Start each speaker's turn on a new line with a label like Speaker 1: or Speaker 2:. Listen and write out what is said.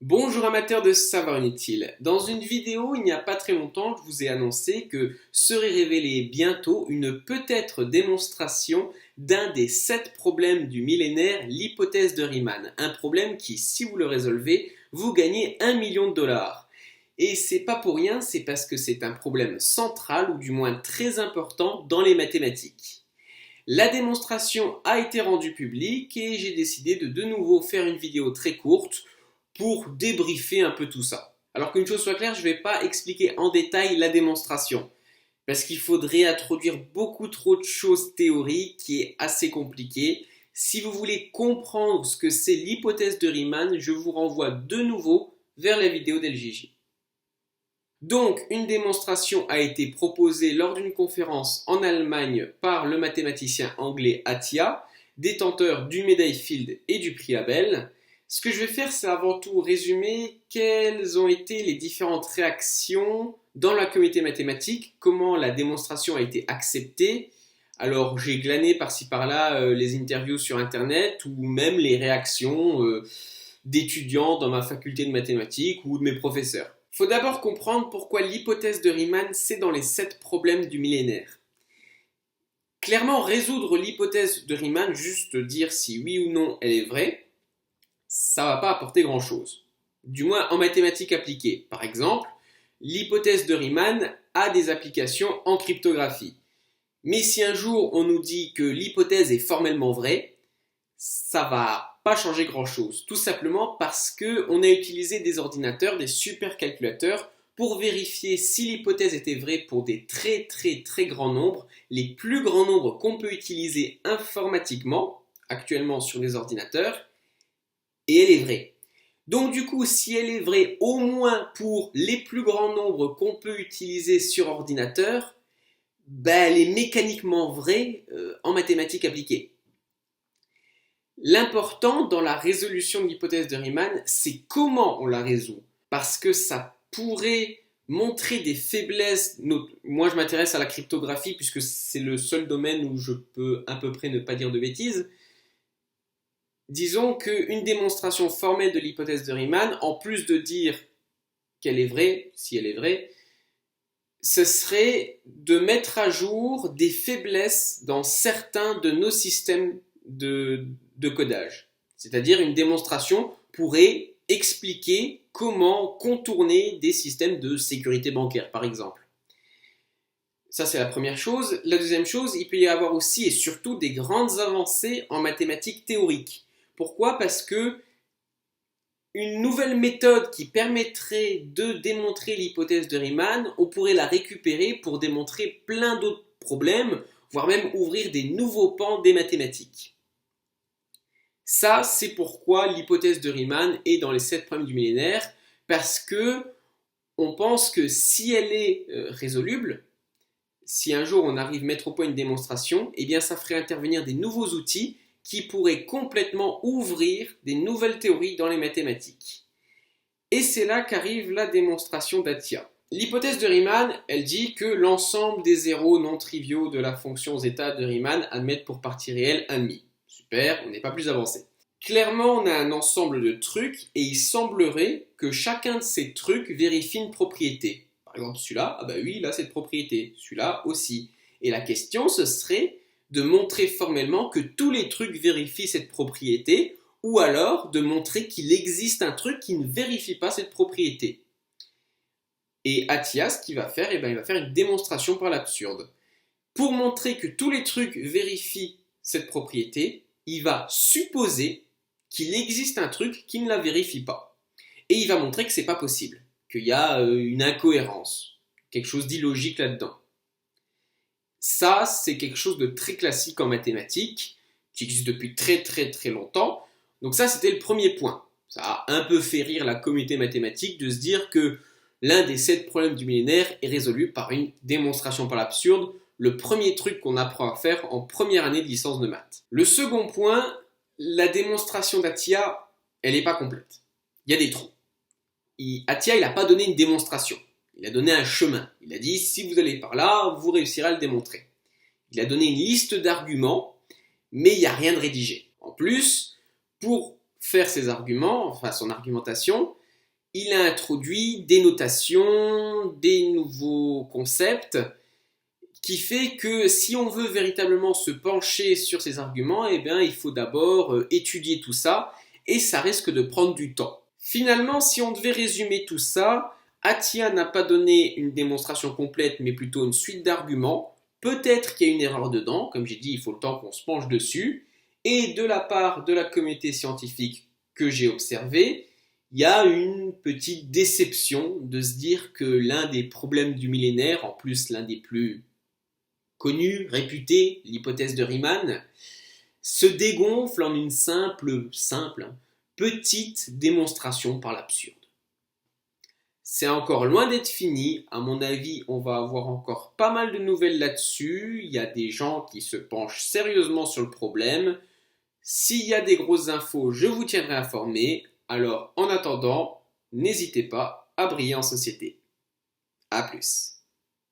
Speaker 1: Bonjour amateurs de savoir inutile. Dans une vidéo il n'y a pas très longtemps, je vous ai annoncé que serait révélée bientôt une peut-être démonstration d'un des 7 problèmes du millénaire, l'hypothèse de Riemann. Un problème qui, si vous le résolvez, vous gagnez 1 million de dollars. Et c'est pas pour rien, c'est parce que c'est un problème central ou du moins très important dans les mathématiques. La démonstration a été rendue publique et j'ai décidé de nouveau faire une vidéo très courte pour débriefer un peu tout ça. Alors qu'une chose soit claire, je ne vais pas expliquer en détail la démonstration, parce qu'il faudrait introduire beaucoup trop de choses théoriques qui est assez compliqué. Si vous voulez comprendre ce que c'est l'hypothèse de Riemann, je vous renvoie de nouveau vers la vidéo d'LGJ. Donc, une démonstration a été proposée lors d'une conférence en Allemagne par le mathématicien anglais Attia, détenteur du médaille Fields et du prix Abel. Ce que je vais faire, c'est avant tout résumer quelles ont été les différentes réactions dans la communauté mathématique, comment la démonstration a été acceptée. Alors, j'ai glané par-ci par-là les interviews sur Internet ou même les réactions d'étudiants dans ma faculté de mathématiques ou de mes professeurs. Il faut d'abord comprendre pourquoi l'hypothèse de Riemann, c'est dans les 7 problèmes du millénaire. Clairement, résoudre l'hypothèse de Riemann, juste dire si oui ou non elle est vraie, ça ne va pas apporter grand-chose. Du moins en mathématiques appliquées. Par exemple, l'hypothèse de Riemann a des applications en cryptographie. Mais si un jour on nous dit que l'hypothèse est formellement vraie, ça va pas changer grand-chose. Tout simplement parce qu'on a utilisé des ordinateurs, des supercalculateurs, pour vérifier si l'hypothèse était vraie pour des très grands nombres, les plus grands nombres qu'on peut utiliser informatiquement, actuellement sur les ordinateurs, et elle est vraie. Donc du coup, si elle est vraie au moins pour les plus grands nombres qu'on peut utiliser sur ordinateur, elle est mécaniquement vraie en mathématiques appliquées. L'important dans la résolution de l'hypothèse de Riemann, c'est comment on la résout. Parce que ça pourrait montrer des faiblesses. Moi, je m'intéresse à la cryptographie puisque c'est le seul domaine où je peux à peu près ne pas dire de bêtises. Disons qu'une démonstration formelle de l'hypothèse de Riemann, en plus de dire qu'elle est vraie, si elle est vraie, ce serait de mettre à jour des faiblesses dans certains de nos systèmes de codage. C'est-à-dire une démonstration pourrait expliquer comment contourner des systèmes de sécurité bancaire, par exemple. Ça, c'est la première chose. La deuxième chose, il peut y avoir aussi et surtout des grandes avancées en mathématiques théoriques. Pourquoi ? Parce que une nouvelle méthode qui permettrait de démontrer l'hypothèse de Riemann, on pourrait la récupérer pour démontrer plein d'autres problèmes, voire même ouvrir des nouveaux pans des mathématiques. Ça, c'est pourquoi l'hypothèse de Riemann est dans les 7 problèmes du millénaire, parce que on pense que si elle est résoluble, si un jour on arrive à mettre au point une démonstration, eh bien ça ferait intervenir des nouveaux outils qui pourraient complètement ouvrir des nouvelles théories dans les mathématiques. Et c'est là qu'arrive la démonstration d'Attia. L'hypothèse de Riemann, elle dit que l'ensemble des zéros non triviaux de la fonction zeta de Riemann admettent pour partie réelle 1,5. Super, on n'est pas plus avancé. Clairement, on a un ensemble de trucs et il semblerait que chacun de ces trucs vérifie une propriété. Par exemple, celui-là, ah bah oui, il a cette propriété. Celui-là aussi. Et la question, ce serait de montrer formellement que tous les trucs vérifient cette propriété ou alors de montrer qu'il existe un truc qui ne vérifie pas cette propriété. Et Attia, ce qu'il va faire, il va faire une démonstration par l'absurde. Pour montrer que tous les trucs vérifient cette propriété, il va supposer qu'il existe un truc qui ne la vérifie pas. Et il va montrer que c'est pas possible, qu'il y a une incohérence, quelque chose d'illogique là-dedans. Ça, c'est quelque chose de très classique en mathématiques, qui existe depuis très longtemps. Donc ça, c'était le premier point. Ça a un peu fait rire la communauté mathématique de se dire que l'un des 7 problèmes du millénaire est résolu par une démonstration par l'absurde, le premier truc qu'on apprend à faire en première année de licence de maths. Le second point, la démonstration d'Attia, elle n'est pas complète. Il y a des trous. Attia, il n'a pas donné une démonstration. Il a donné un chemin. Il a dit, si vous allez par là, vous réussirez à le démontrer. Il a donné une liste d'arguments, mais il n'y a rien de rédigé. En plus, pour faire ses arguments, enfin son argumentation, il a introduit des notations, des nouveaux concepts, qui fait que si on veut véritablement se pencher sur ces arguments, eh bien, il faut d'abord étudier tout ça, et ça risque de prendre du temps. Finalement, si on devait résumer tout ça, Attia n'a pas donné une démonstration complète, mais plutôt une suite d'arguments. Peut-être qu'il y a une erreur dedans, comme j'ai dit, il faut le temps qu'on se penche dessus. Et de la part de la communauté scientifique que j'ai observée, il y a une petite déception de se dire que l'un des problèmes du millénaire, en plus l'un des plus connus, réputés, l'hypothèse de Riemann, se dégonfle en une simple, petite démonstration par l'absurde. C'est encore loin d'être fini, à mon avis on va avoir encore pas mal de nouvelles là-dessus, il y a des gens qui se penchent sérieusement sur le problème. S'il y a des grosses infos, je vous tiendrai informé. Alors en attendant, n'hésitez pas à briller en société. A plus.